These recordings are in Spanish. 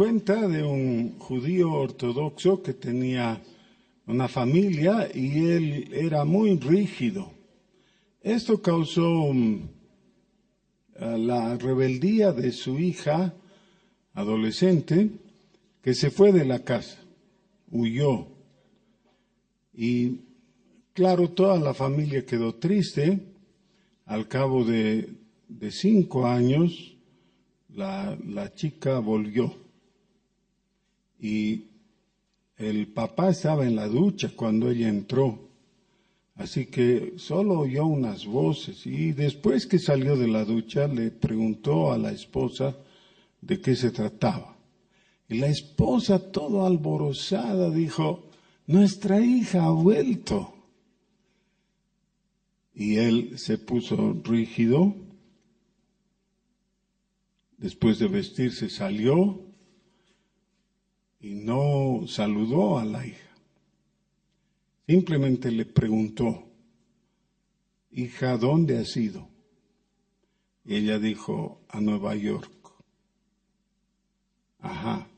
cuenta de un judío ortodoxo que tenía una familia y él era muy rígido. Esto causó la rebeldía de su hija adolescente, que se fue de la casa, huyó. Y claro, toda la familia quedó triste. Al cabo de 5 años, la chica volvió. Y el papá estaba en la ducha cuando ella entró. Así que solo oyó unas voces. Y después que salió de la ducha, le preguntó a la esposa de qué se trataba. Y la esposa, toda alborozada, dijo: nuestra hija ha vuelto. Y él se puso rígido. Después de vestirse salió y no saludó a la hija. Simplemente le preguntó: hija, ¿dónde has ido? Y ella dijo: a Nueva York. Ajá.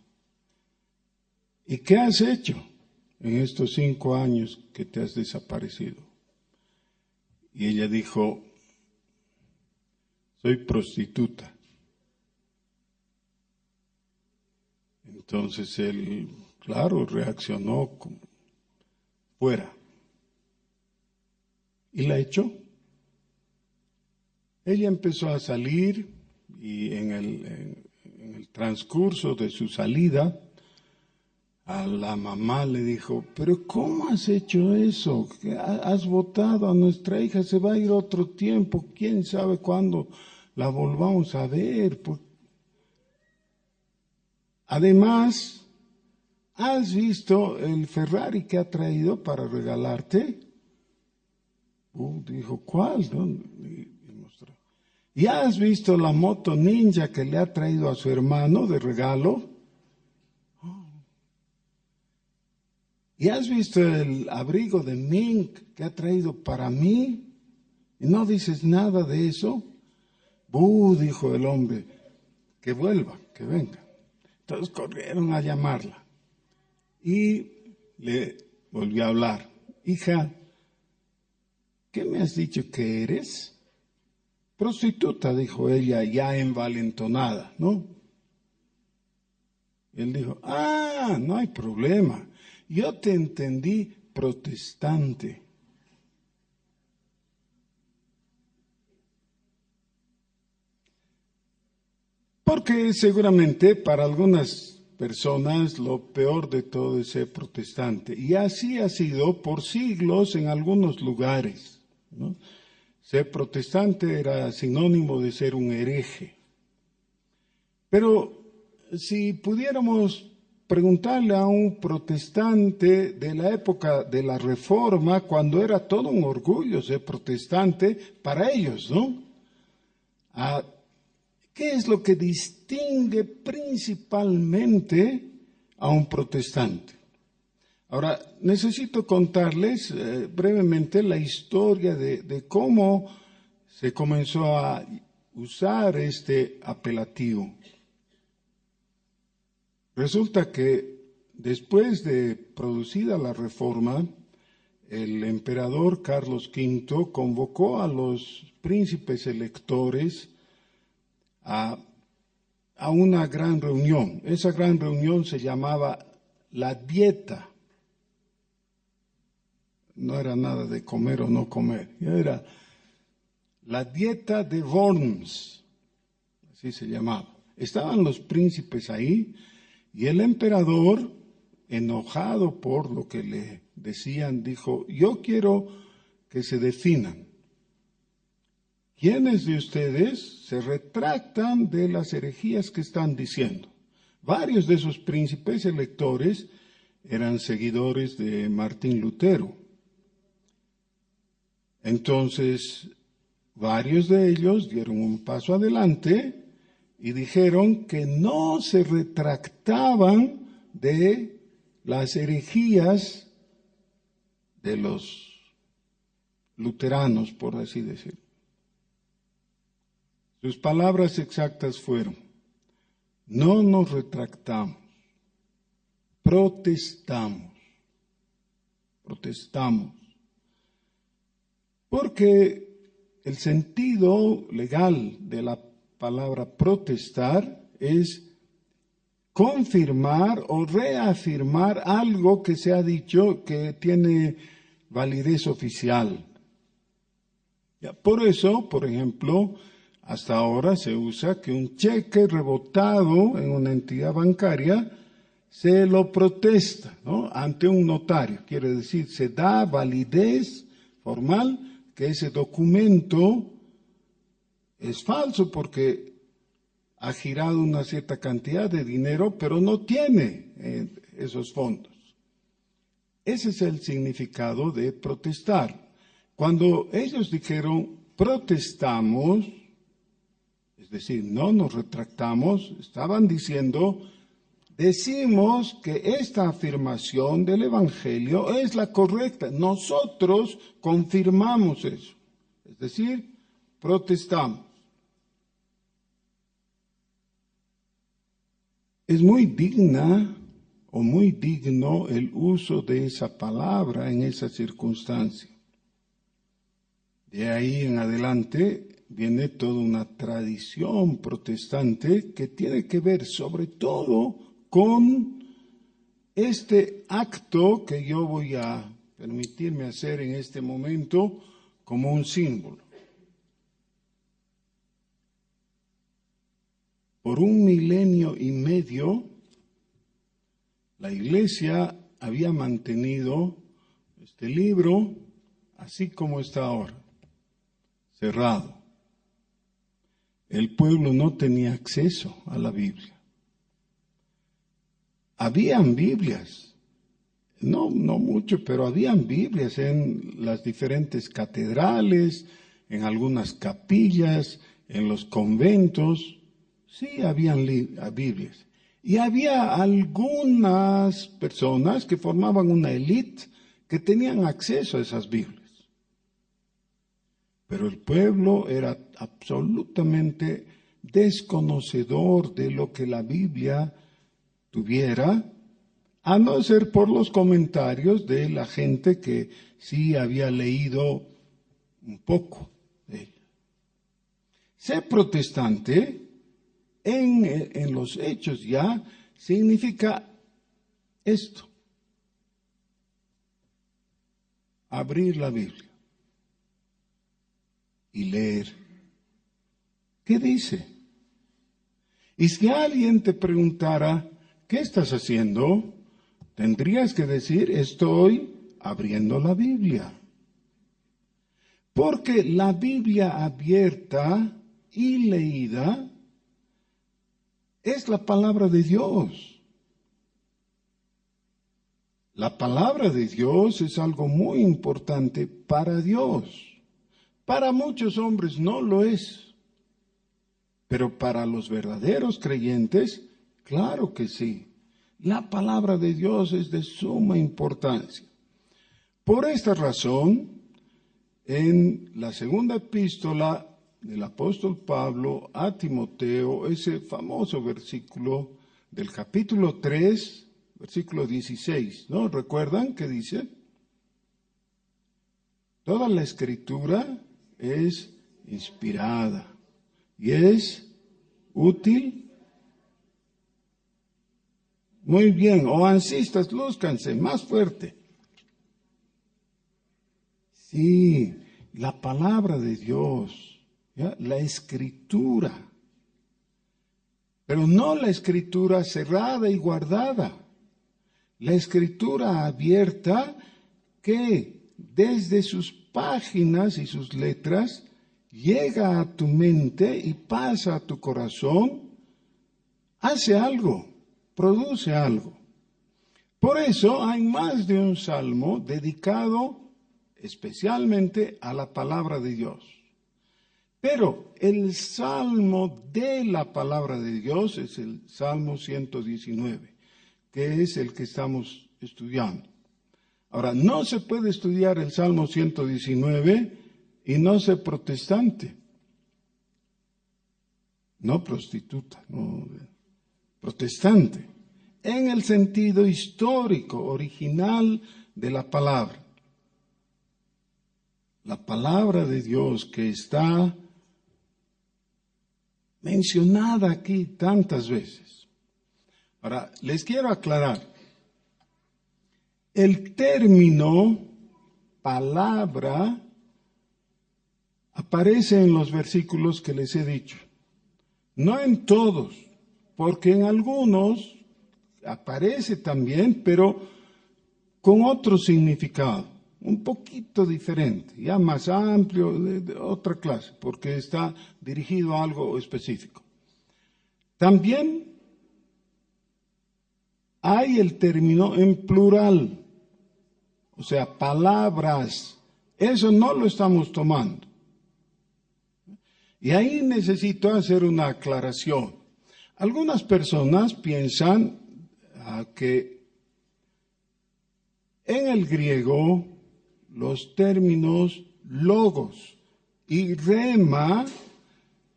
¿Y qué has hecho en estos 5 años que te has desaparecido? Y ella dijo: soy prostituta. Entonces él, claro, reaccionó como: fuera. Y la echó. Ella empezó a salir y en el transcurso de su salida, a la mamá le dijo: pero ¿cómo has hecho eso? Has botado a nuestra hija, se va a ir otro tiempo, quién sabe cuándo la volvamos a ver. Además, ¿has visto el Ferrari que ha traído para regalarte? Dijo: ¿cuál? Y mostró. ¿Y has visto la moto ninja que le ha traído a su hermano de regalo? ¿Y has visto el abrigo de mink que ha traído para mí? ¿Y no dices nada de eso? Dijo el hombre: que vuelva, que venga. Entonces corrieron a llamarla y le volvió a hablar: hija, ¿qué me has dicho que eres? Prostituta, dijo ella, ya envalentonada, ¿no? Y él dijo: no hay problema, yo te entendí protestante. Porque seguramente para algunas personas lo peor de todo es ser protestante. Y así ha sido por siglos en algunos lugares, ¿no? Ser protestante era sinónimo de ser un hereje. Pero si pudiéramos preguntarle a un protestante de la época de la Reforma, cuando era todo un orgullo ser protestante para ellos, ¿no? ¿Qué es lo que distingue principalmente a un protestante? Ahora, necesito contarles brevemente la historia de cómo se comenzó a usar este apelativo. Resulta que después de producida la Reforma, el emperador Carlos V convocó a los príncipes electores a una gran reunión. Esa gran reunión se llamaba la Dieta. No era nada de comer o no comer, era la Dieta de Worms, así se llamaba. Estaban los príncipes ahí y el emperador, enojado por lo que le decían, dijo: yo quiero que se definan. ¿Quiénes de ustedes se retractan de las herejías que están diciendo? Varios de esos príncipes electores eran seguidores de Martín Lutero. Entonces, varios de ellos dieron un paso adelante y dijeron que no se retractaban de las herejías de los luteranos, por así decirlo. Sus palabras exactas fueron: no nos retractamos, protestamos. Porque el sentido legal de la palabra protestar es confirmar o reafirmar algo que se ha dicho que tiene validez oficial. Por eso, por ejemplo, hasta ahora se usa que un cheque rebotado en una entidad bancaria se lo protesta, ¿no?, ante un notario. Quiere decir, se da validez formal que ese documento es falso porque ha girado una cierta cantidad de dinero, pero no tiene esos fondos. Ese es el significado de protestar. Cuando ellos dijeron protestamos, es decir, no nos retractamos, estaban diciendo, decimos que esta afirmación del Evangelio es la correcta. Nosotros confirmamos eso. Es decir, protestamos. Es muy digna o muy digno el uso de esa palabra en esa circunstancia. De ahí en adelante viene toda una tradición protestante que tiene que ver sobre todo con este acto que yo voy a permitirme hacer en este momento como un símbolo. Por 1 milenio y medio, la Iglesia había mantenido este libro así como está ahora, cerrado. El pueblo no tenía acceso a la Biblia. Habían Biblias, no mucho, pero habían Biblias en las diferentes catedrales, en algunas capillas, en los conventos. Sí, habían Biblias. Y había algunas personas que formaban una élite que tenían acceso a esas Biblias. Pero el pueblo era absolutamente desconocedor de lo que la Biblia tuviera, a no ser por los comentarios de la gente que sí había leído un poco de ella. Ser protestante en los hechos ya significa esto: abrir la Biblia y leer. ¿Qué dice? Y si alguien te preguntara, ¿qué estás haciendo?, tendrías que decir, estoy abriendo la Biblia. Porque la Biblia abierta y leída es la palabra de Dios. La palabra de Dios es algo muy importante para Dios. Para muchos hombres no lo es, pero para los verdaderos creyentes, claro que sí. La palabra de Dios es de suma importancia. Por esta razón, en la segunda epístola del apóstol Pablo a Timoteo, ese famoso versículo del capítulo 3, versículo 16, ¿no? ¿Recuerdan qué dice? Toda la escritura es inspirada y es útil. Muy bien, oancistas, lúzcanse más fuerte. Sí, la palabra de Dios, ¿ya?, la escritura, pero no la escritura cerrada y guardada, la escritura abierta que desde sus páginas y sus letras llega a tu mente y pasa a tu corazón, hace algo, produce algo. Por eso hay más de un salmo dedicado especialmente a la palabra de Dios. Pero el salmo de la palabra de Dios es el Salmo 119, que es el que estamos estudiando. Ahora, no se puede estudiar el Salmo 119 y no ser protestante, no prostituta, no. protestante, en el sentido histórico, original de la palabra. La palabra de Dios que está mencionada aquí tantas veces. Ahora, les quiero aclarar, el término palabra aparece en los versículos que les he dicho. No en todos, porque en algunos aparece también, pero con otro significado, un poquito diferente, ya más amplio, de otra clase, porque está dirigido a algo específico. También hay el término en plural, o sea, palabras. Eso no lo estamos tomando. Y ahí necesito hacer una aclaración. Algunas personas piensan que en el griego los términos logos y rema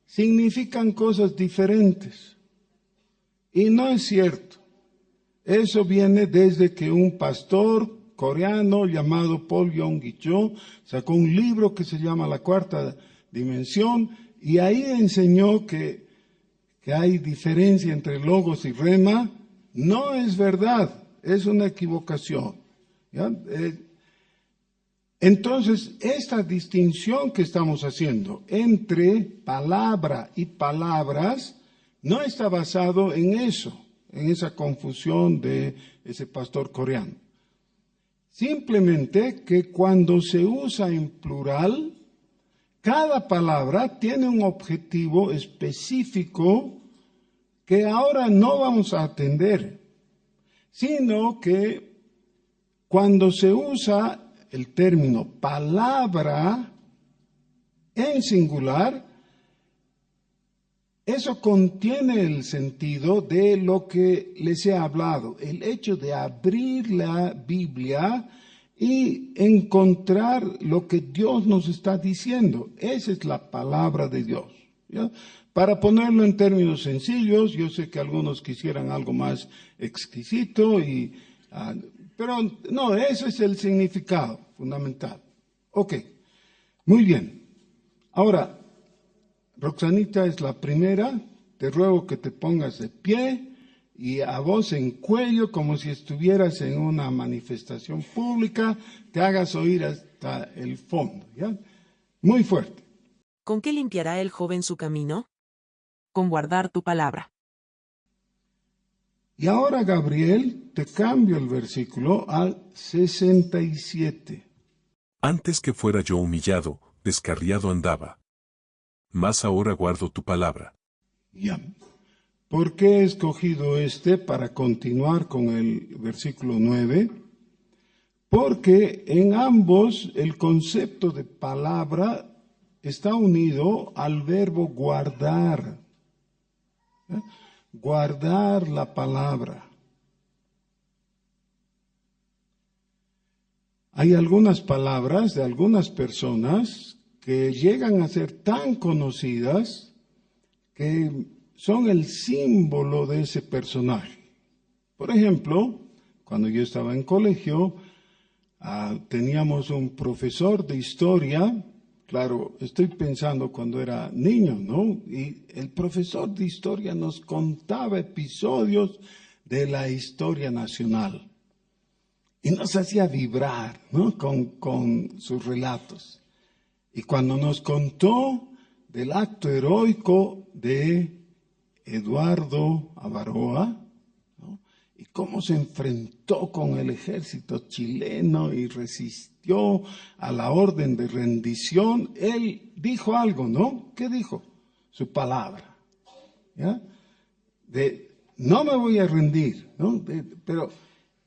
significan cosas diferentes. Y no es cierto. Eso viene desde que un pastor coreano llamado Paul Yonggi Cho sacó un libro que se llama La Cuarta Dimensión, y ahí enseñó que hay diferencia entre logos y rema. No es verdad, es una equivocación. ¿Ya? Entonces, esta distinción que estamos haciendo entre palabra y palabras no está basado en eso, en esa confusión de ese pastor coreano. Simplemente que cuando se usa en plural, cada palabra tiene un objetivo específico que ahora no vamos a atender, sino que cuando se usa el término palabra en singular, eso contiene el sentido de lo que les he hablado, el hecho de abrir la Biblia y encontrar lo que Dios nos está diciendo. Esa es la palabra de Dios, ¿ya? Para ponerlo en términos sencillos, yo sé que algunos quisieran algo más exquisito, pero no, ese es el significado fundamental. Ok, muy bien. Ahora, Roxanita es la primera, te ruego que te pongas de pie y a voz en cuello, como si estuvieras en una manifestación pública, te hagas oír hasta el fondo, ¿ya? Muy fuerte. ¿Con qué limpiará el joven su camino? Con guardar tu palabra. Y ahora, Gabriel, te cambio el versículo al 67. Antes que fuera yo humillado, descarriado andaba. Mas ahora guardo tu palabra. Ya. ¿Por qué he escogido para continuar con el versículo 9? Porque en ambos el concepto de palabra está unido al verbo guardar. ¿Eh? Guardar la palabra. Hay algunas palabras de algunas personas que llegan a ser tan conocidas que son el símbolo de ese personaje. Por ejemplo, cuando yo estaba en colegio, teníamos un profesor de historia. Claro, estoy pensando cuando era niño, ¿no? Y el profesor de historia nos contaba episodios de la historia nacional. Y nos hacía vibrar, ¿no? Con sus relatos. Y cuando nos contó del acto heroico de Eduardo Avaroa, ¿no? Y cómo se enfrentó con el ejército chileno y resistió a la orden de rendición, él dijo algo, ¿no? ¿Qué dijo? Su palabra, ¿ya? No me voy a rendir, ¿no? Pero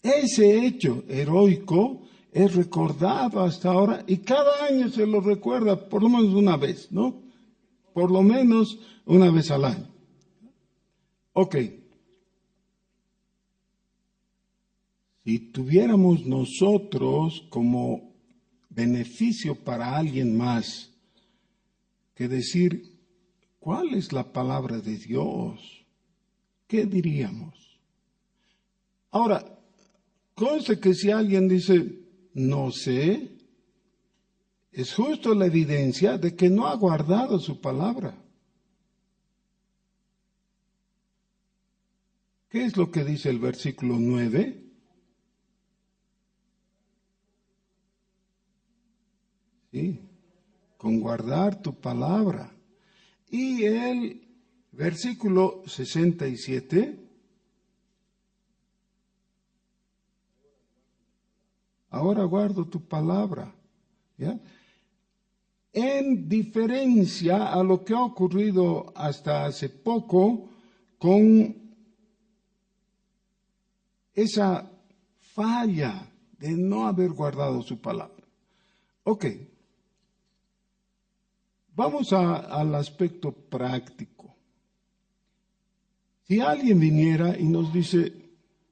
ese hecho heroico es recordado hasta ahora y cada año se lo recuerda por lo menos una vez, ¿no? Por lo menos una vez al año. Ok. Si tuviéramos nosotros como beneficio para alguien más que decir, ¿cuál es la palabra de Dios? ¿qué diríamos? Ahora, conste que si alguien dice, no sé, es justo la evidencia de que no ha guardado su palabra. ¿Qué es lo que dice el versículo 9? Sí, con guardar tu palabra. Y el versículo 67, ahora guardo tu palabra. ¿Ya? En diferencia a lo que ha ocurrido hasta hace poco con esa falla de no haber guardado su palabra. Ok, vamos al aspecto práctico. Si alguien viniera y nos dice,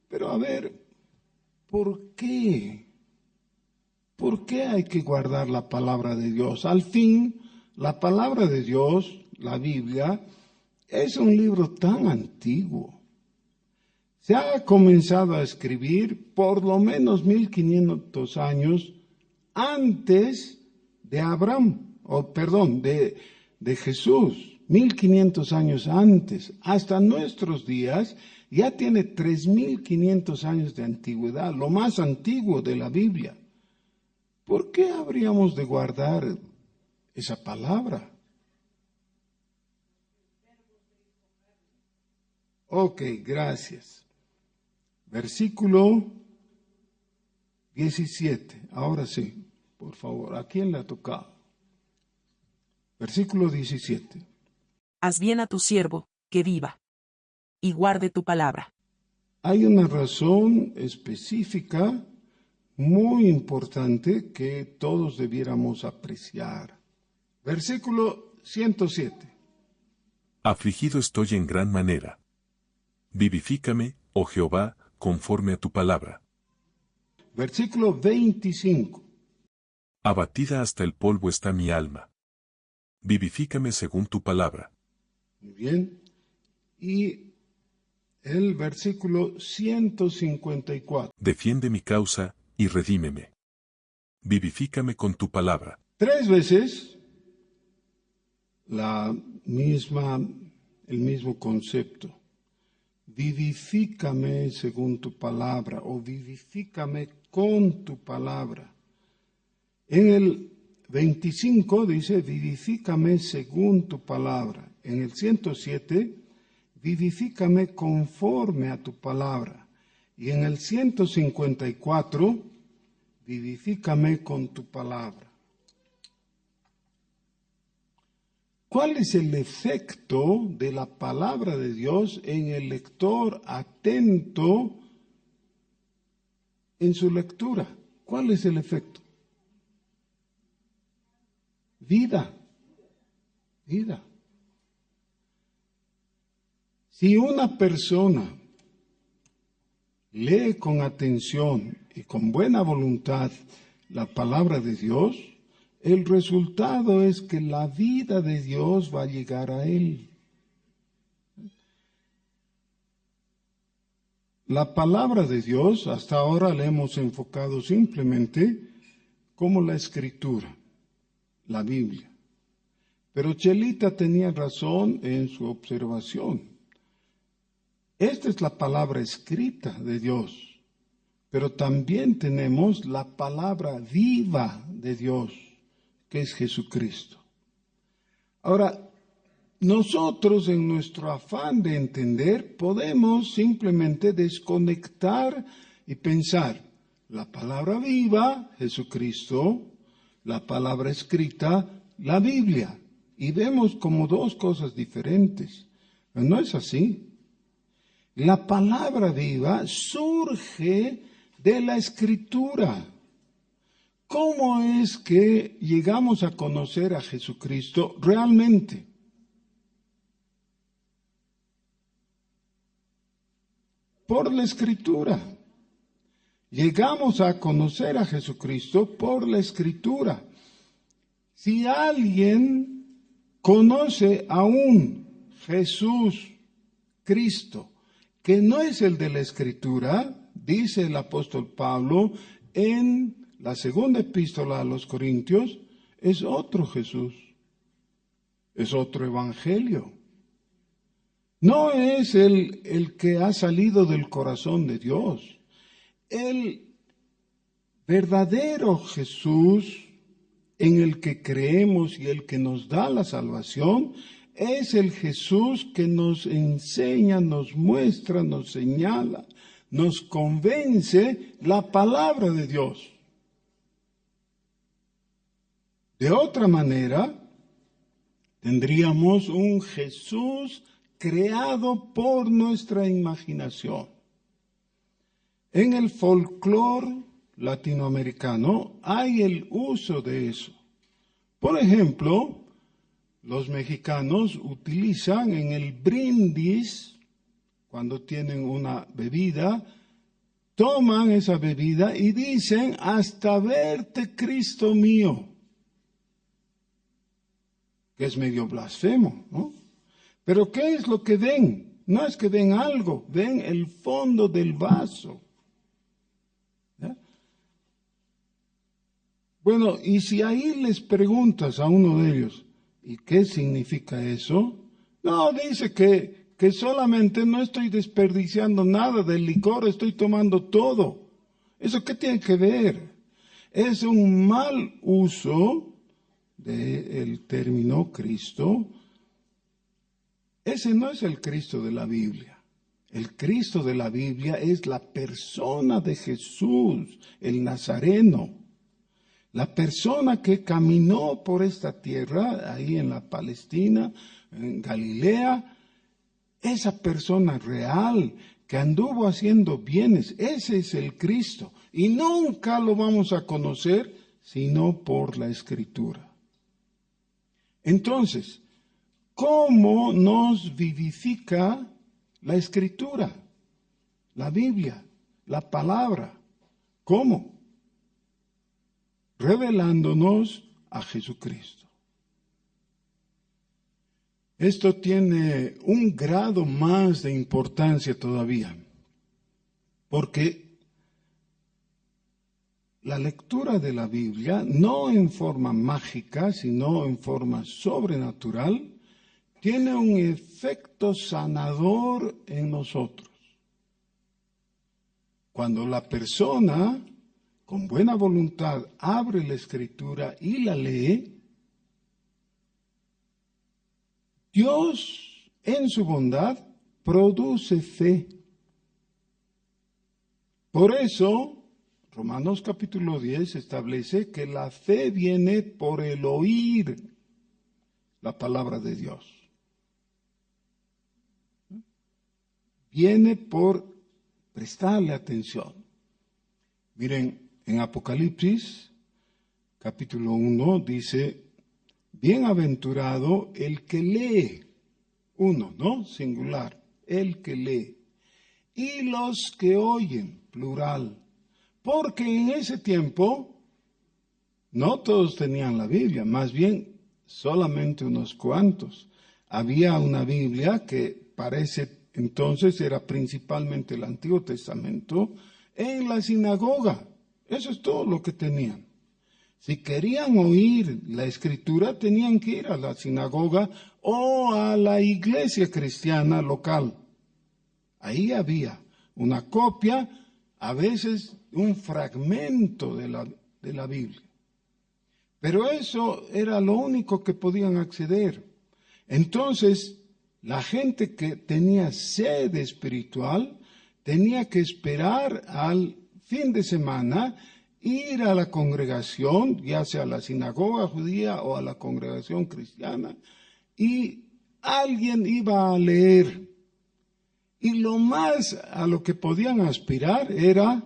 pero a ver, ¿por qué? ¿Por qué hay que guardar la palabra de Dios? Al fin, la palabra de Dios, la Biblia, es un libro tan antiguo. Se ha comenzado a escribir por lo menos 1500 años antes de de Jesús, 1500 años antes, hasta nuestros días, ya tiene 3500 años de antigüedad, lo más antiguo de la Biblia. ¿Por qué habríamos de guardar esa palabra? Ok, gracias. Versículo 17. Ahora sí, por favor, ¿a quién le ha tocado? Versículo 17. Haz bien a tu siervo, que viva, y guarde tu palabra. Hay una razón específica muy importante que todos debiéramos apreciar. Versículo 107. Afligido estoy en gran manera. Vivifícame, oh Jehová, conforme a tu palabra. Versículo 25. Abatida hasta el polvo está mi alma. Vivifícame según tu palabra. Muy bien. Y el versículo 154. Defiende mi causa, y redímeme. Vivifícame con tu palabra. 3 veces el mismo concepto. Vivifícame según tu palabra o vivifícame con tu palabra. En el 25 dice, vivifícame según tu palabra. En el 107, vivifícame conforme a tu palabra. Y en el 154, vivifícame con tu palabra. ¿Cuál es el efecto de la palabra de Dios en el lector atento en su lectura? ¿Cuál es el efecto? Vida. Vida. Si una persona lee con atención y con buena voluntad la palabra de Dios, el resultado es que la vida de Dios va a llegar a él. La palabra de Dios, hasta ahora la hemos enfocado simplemente como la Escritura, la Biblia. Pero Chelita tenía razón en su observación. Esta es la palabra escrita de Dios, pero también tenemos la palabra viva de Dios, que es Jesucristo. Ahora, nosotros en nuestro afán de entender podemos simplemente desconectar y pensar la palabra viva, Jesucristo, la palabra escrita, la Biblia, y vemos como dos cosas diferentes. Pero no es así. La palabra viva surge de la Escritura. ¿Cómo es que llegamos a conocer a Jesucristo realmente? Por la Escritura. Llegamos a conocer a Jesucristo por la Escritura. Si alguien conoce a un Jesús, Cristo, que no es el de la Escritura, dice el apóstol Pablo en la segunda epístola a los Corintios, es otro Jesús, es otro evangelio. No es el que ha salido del corazón de Dios. El verdadero Jesús en el que creemos y el que nos da la salvación es el Jesús que nos enseña, nos muestra, nos señala, nos convence la palabra de Dios. De otra manera, tendríamos un Jesús creado por nuestra imaginación. En el folclore latinoamericano hay el uso de eso. Por ejemplo, los mexicanos utilizan en el brindis, cuando tienen una bebida, toman esa bebida y dicen, hasta verte Cristo mío, que es medio blasfemo, ¿no? Pero ¿qué es lo que ven? No es que ven algo, ven el fondo del vaso. ¿Ya? Bueno, y si ahí les preguntas a uno de ellos, ¿y qué significa eso? No, dice que solamente no estoy desperdiciando nada del licor, estoy tomando todo. ¿Eso qué tiene que ver? Es un mal uso del término Cristo. Ese no es el Cristo de la Biblia. El Cristo de la Biblia es la persona de Jesús, el Nazareno. La persona que caminó por esta tierra, ahí en la Palestina, en Galilea, esa persona real que anduvo haciendo bienes, ese es el Cristo. Y nunca lo vamos a conocer sino por la Escritura. Entonces, ¿cómo nos vivifica la Escritura, la Biblia, la palabra? ¿Cómo? Revelándonos a Jesucristo. Esto tiene un grado más de importancia todavía, porque la lectura de la Biblia, no en forma mágica, sino en forma sobrenatural, tiene un efecto sanador en nosotros. Cuando la persona, con buena voluntad, abre la Escritura y la lee, Dios, en su bondad, produce fe. Por eso, Romanos capítulo 10 establece que la fe viene por el oír la palabra de Dios. Viene por prestarle atención. Miren, en Apocalipsis capítulo 1 dice, bienaventurado el que lee, uno, ¿no? Singular, el que lee, y los que oyen, plural, porque en ese tiempo no todos tenían la Biblia, más bien solamente unos cuantos. Había una Biblia que parece entonces era principalmente el Antiguo Testamento en la sinagoga. Eso es todo lo que tenían. Si querían oír la Escritura, tenían que ir a la sinagoga o a la iglesia cristiana local. Ahí había una copia, a veces un fragmento de la Biblia. Pero eso era lo único que podían acceder. Entonces, la gente que tenía sed espiritual tenía que esperar al fin de semana, ir a la congregación, ya sea a la sinagoga judía o a la congregación cristiana, y alguien iba a leer. Y lo más a lo que podían aspirar era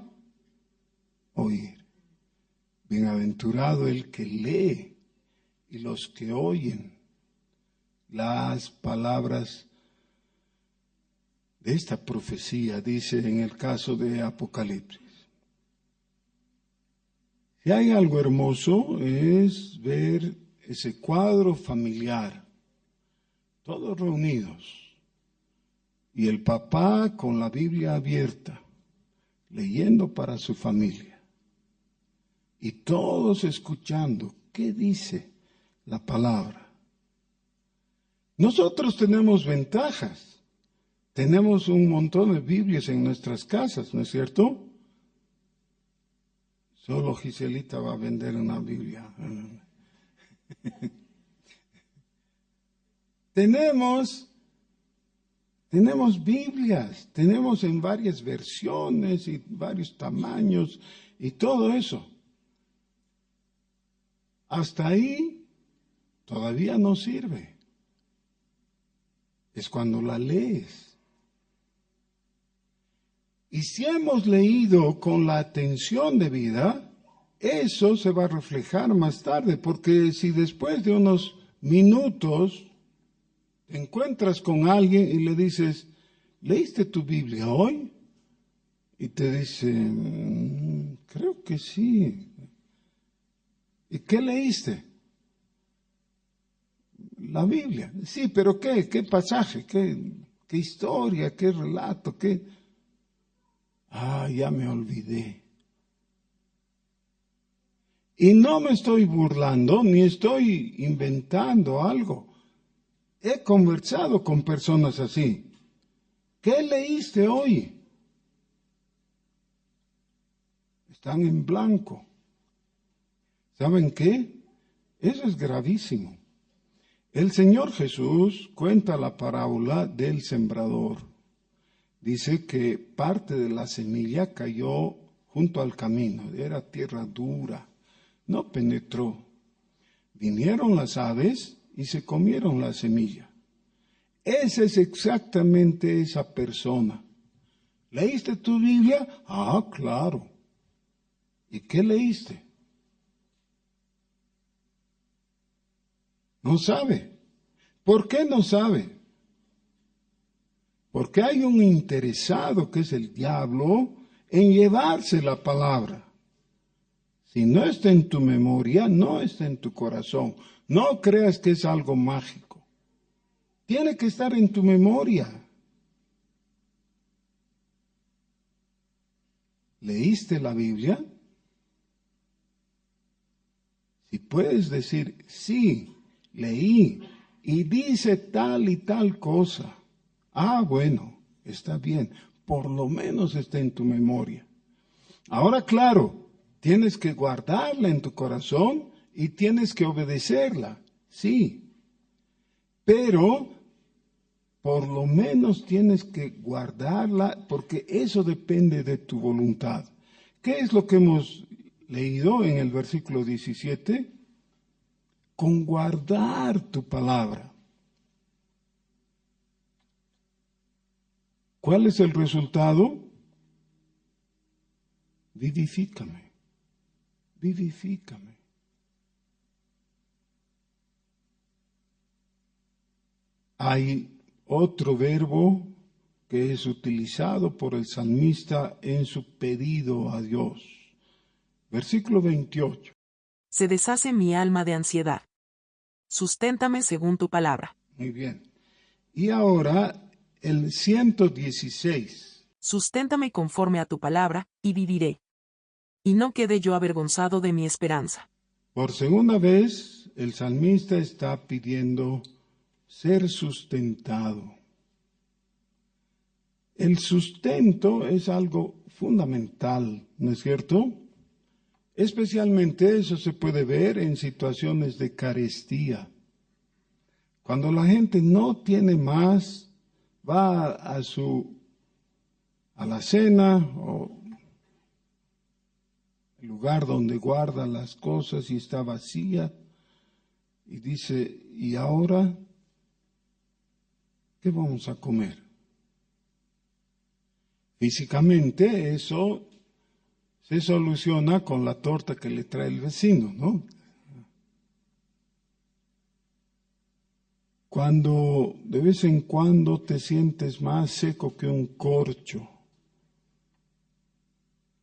oír. Bienaventurado el que lee y los que oyen las palabras de esta profecía, dice en el caso de Apocalipsis. Si hay algo hermoso es ver ese cuadro familiar, todos reunidos, y el papá con la Biblia abierta, leyendo para su familia. Y todos escuchando qué dice la palabra. Nosotros tenemos ventajas. Tenemos un montón de Biblias en nuestras casas, ¿no es cierto? Solo Giselita va a vender una Biblia. Tenemos Biblias, tenemos en varias versiones y varios tamaños y todo eso. Hasta ahí todavía no sirve. Es cuando la lees. Y si hemos leído con la atención debida, eso se va a reflejar más tarde, porque si después de unos minutos te encuentras con alguien y le dices, ¿leíste tu Biblia hoy? Y te dice, creo que sí. ¿Y qué leíste? La Biblia. Sí, pero ¿qué? ¿Qué pasaje? ¿Qué historia? ¿Qué relato? ¿Qué? Ya me olvidé. Y no me estoy burlando, ni estoy inventando algo. He conversado con personas así. ¿Qué leíste hoy? Están en blanco. ¿Saben qué? Eso es gravísimo. El Señor Jesús cuenta la parábola del sembrador. Dice que parte de la semilla cayó junto al camino, era tierra dura, no penetró. Vinieron las aves y se comieron la semilla. Esa es exactamente esa persona. ¿Leíste tu Biblia? Claro. ¿Y qué leíste? No sabe. ¿Por qué no sabe? Porque hay un interesado, que es el diablo, en llevarse la palabra. Si no está en tu memoria, no está en tu corazón. No creas que es algo mágico. Tiene que estar en tu memoria. ¿Leíste la Biblia? Si puedes decir, sí, leí, y dice tal y tal cosa. Bueno, está bien, por lo menos está en tu memoria. Ahora, claro, tienes que guardarla en tu corazón y tienes que obedecerla, sí. Pero, por lo menos tienes que guardarla porque eso depende de tu voluntad. ¿Qué es lo que hemos leído en el versículo 17? Con guardar tu palabra. ¿Cuál es el resultado? Vivifícame, vivifícame. Hay otro verbo que es utilizado por el salmista en su pedido a Dios. Versículo 28. Se deshace mi alma de ansiedad. Susténtame según tu palabra. Muy bien. Y ahora el 116. Susténtame conforme a tu palabra, y viviré. Y no quede yo avergonzado de mi esperanza. Por segunda vez, el salmista está pidiendo ser sustentado. El sustento es algo fundamental, ¿no es cierto? Especialmente eso se puede ver en situaciones de carestía. Cuando la gente no tiene más, va a la cena o el lugar donde guarda las cosas y está vacía y dice, ¿y ahora qué vamos a comer? Físicamente eso se soluciona con la torta que le trae el vecino, ¿no? Cuando de vez en cuando te sientes más seco que un corcho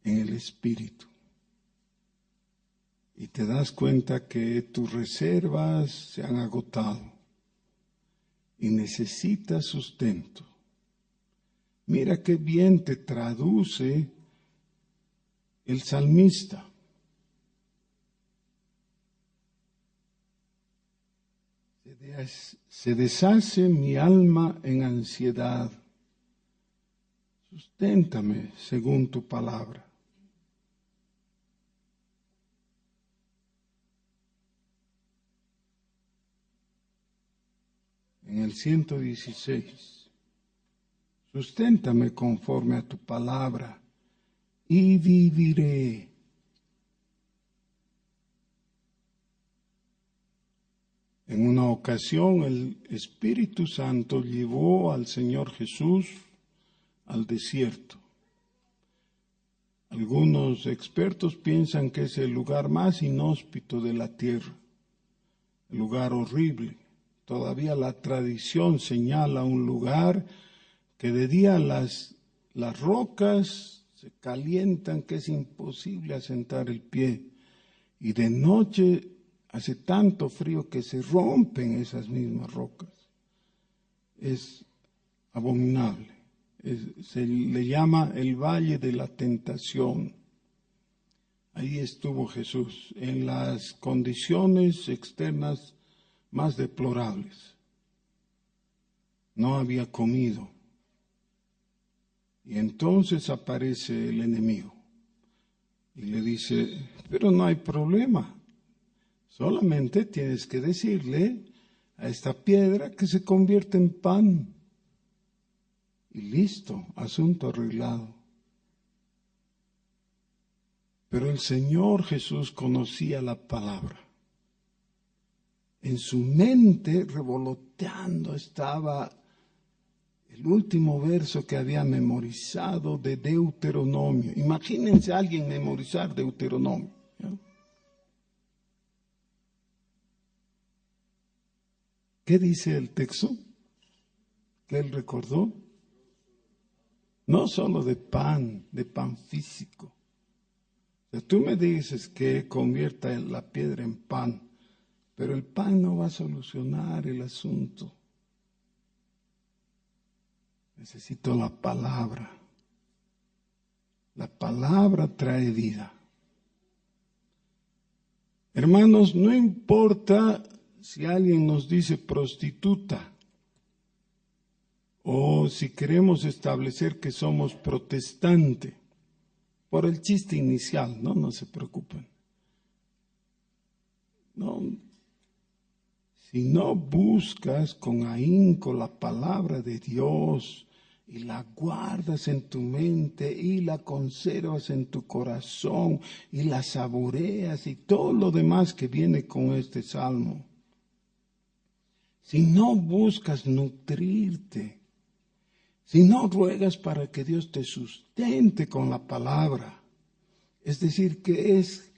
en el espíritu y te das cuenta que tus reservas se han agotado y necesitas sustento. Mira qué bien te traduce el salmista. Se deshace mi alma en ansiedad. Susténtame según tu palabra. En el 116. Susténtame conforme a tu palabra y viviré. En una ocasión el Espíritu Santo llevó al Señor Jesús al desierto. Algunos expertos piensan que es el lugar más inhóspito de la tierra, el lugar horrible. Todavía la tradición señala un lugar que de día las rocas se calientan, que es imposible asentar el pie, y de noche hace tanto frío que se rompen esas mismas rocas. Es abominable. Se le llama el Valle de la Tentación. Ahí estuvo Jesús, en las condiciones externas más deplorables. No había comido. Y entonces aparece el enemigo y le dice, pero no hay problema. Solamente tienes que decirle a esta piedra que se convierte en pan. Y listo, asunto arreglado. Pero el Señor Jesús conocía la palabra. En su mente, revoloteando, estaba el último verso que había memorizado de Deuteronomio. Imagínense a alguien memorizar Deuteronomio, ¿ya? ¿Qué dice el texto que él recordó? No solo de pan físico. O sea, tú me dices que convierta la piedra en pan, pero el pan no va a solucionar el asunto. Necesito la palabra. La palabra trae vida. Hermanos, no importa si alguien nos dice prostituta, o si queremos establecer que somos protestante, por el chiste inicial, no se preocupen. No, si no buscas con ahínco la palabra de Dios y la guardas en tu mente y la conservas en tu corazón y la saboreas y todo lo demás que viene con este salmo, si no buscas nutrirte, si no ruegas para que Dios te sustente con la palabra, es decir, que es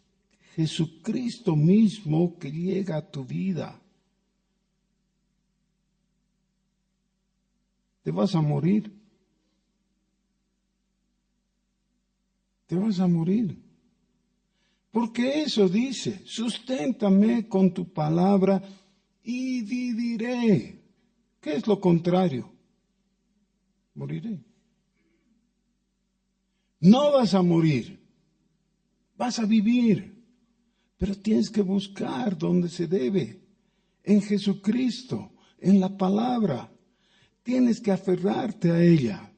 Jesucristo mismo que llega a tu vida, te vas a morir. Te vas a morir. Porque eso dice, susténtame con tu palabra y viviré. ¿Qué es lo contrario? Moriré. No vas a morir, vas a vivir, pero tienes que buscar donde se debe, en Jesucristo, en la palabra. Tienes que aferrarte a ella.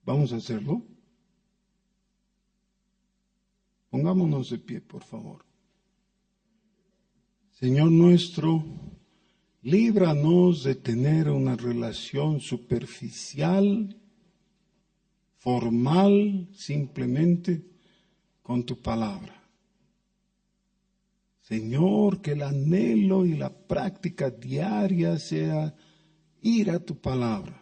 ¿Vamos a hacerlo? Pongámonos de pie, por favor. Señor nuestro, líbranos de tener una relación superficial, formal, simplemente con tu palabra. Señor, que el anhelo y la práctica diaria sea ir a tu palabra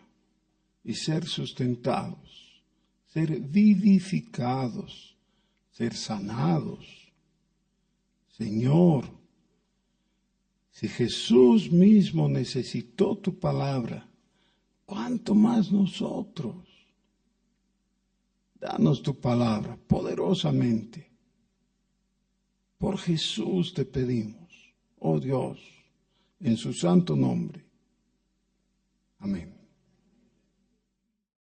y ser sustentados, ser vivificados, ser sanados. Señor, si Jesús mismo necesitó tu palabra, ¿cuánto más nosotros? Danos tu palabra poderosamente. Por Jesús te pedimos, oh Dios, en su santo nombre. Amén.